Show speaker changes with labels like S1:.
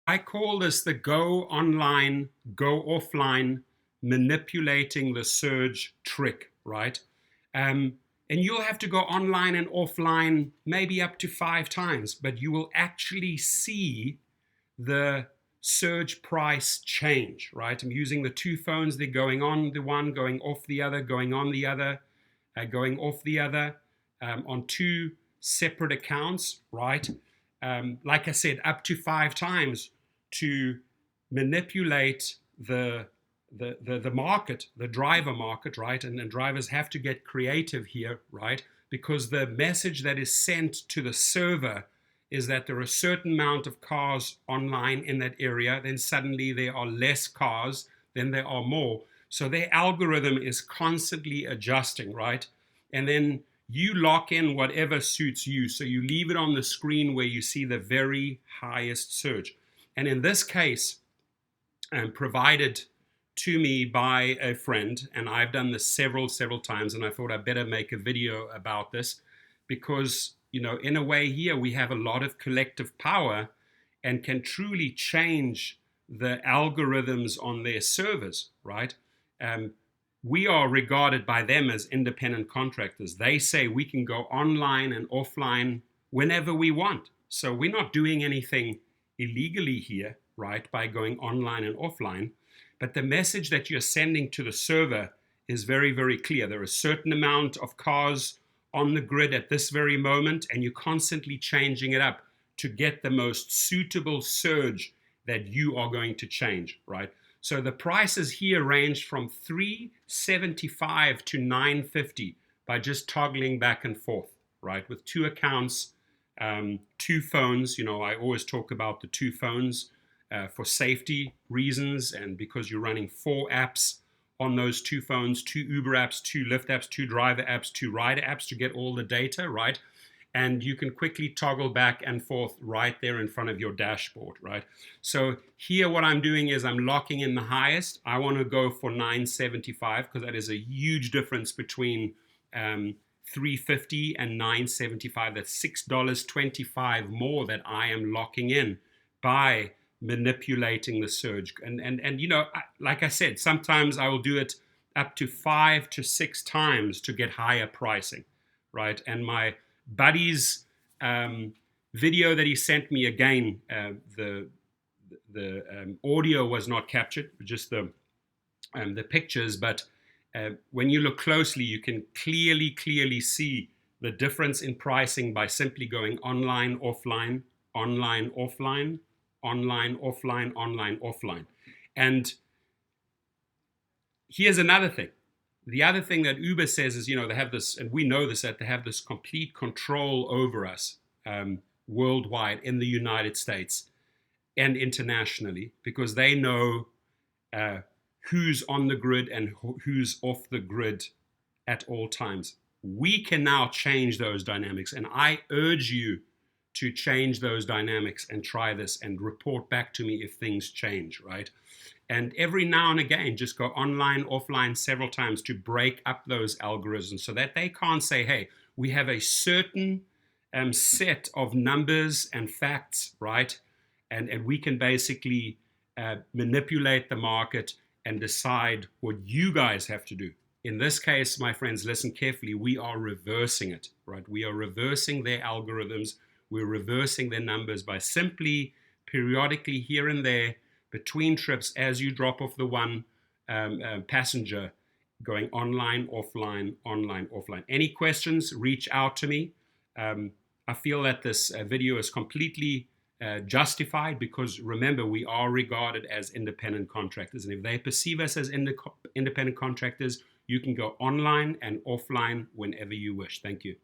S1: I call this the go online, go offline, manipulating the surge trick, right? And you'll have to go online and offline maybe up to 5 times, but you will actually see the surge price change, right? I'm using the two phones. They're going on the one, going off the other, going on the other, going off the other, on two separate accounts, right? Like I said, up to 5 times to manipulate the market, the driver market, right? And drivers have to get creative here, right? Because the message that is sent to the server is that there are a certain amount of cars online in that area, then suddenly there are less cars, then there are more. So their algorithm is constantly adjusting, right? And then you lock in whatever suits you. So you leave it on the screen where you see the very highest surge. And in this case, provided to me by a friend, and I've done this several times, and I thought I'd better make a video about this because, in a way here we have a lot of collective power and can truly change the algorithms on their servers, right? We are regarded by them as independent contractors. They say we can go online and offline whenever we want. So we're not doing anything illegally here, right, by going online and offline. But the message that you're sending to the server is very, very clear. There are a certain amount of cars on the grid at this very moment, and you're constantly changing it up to get the most suitable surge that you are going to change, right? So the prices here range from $375 to $950 by just toggling back and forth, right? With two accounts, two phones. I always talk about the two phones for safety reasons, and because you're running 4 apps on those two phones, 2 Uber apps, 2 Lyft apps, 2 driver apps, 2 rider apps to get all the data, right? And you can quickly toggle back and forth right there in front of your dashboard, right? So here what I'm doing is I'm locking in the highest. I want to go for $975 because that is a huge difference between $350 and $975. That's $6.25 more that I am locking in by manipulating the surge. And like I said, sometimes I will do it up to 5 to 6 times to get higher pricing, right? And my buddy's video that he sent me, again, the audio was not captured, just the pictures, but when you look closely, you can clearly see the difference in pricing by simply going online, offline, online, offline, online, offline, online, offline. And here's another thing. The other thing that Uber says is, they have this, and we know this, that they have this complete control over us worldwide in the United States and internationally, because they know who's on the grid and who's off the grid at all times. We can now change those dynamics, and I urge you to change those dynamics and try this and report back to me if things change, right? And every now and again, just go online, offline several times to break up those algorithms so that they can't say, hey, we have a certain set of numbers and facts, right? And we can basically manipulate the market and decide what you guys have to do. In this case, my friends, listen carefully. We are reversing it, right? We are reversing their algorithms. We're reversing their numbers by simply periodically here and there between trips, as you drop off the one passenger, going online, offline, online, offline. Any questions, reach out to me. I feel that this video is completely justified because, remember, we are regarded as independent contractors. And if they perceive us as independent contractors, you can go online and offline whenever you wish. Thank you.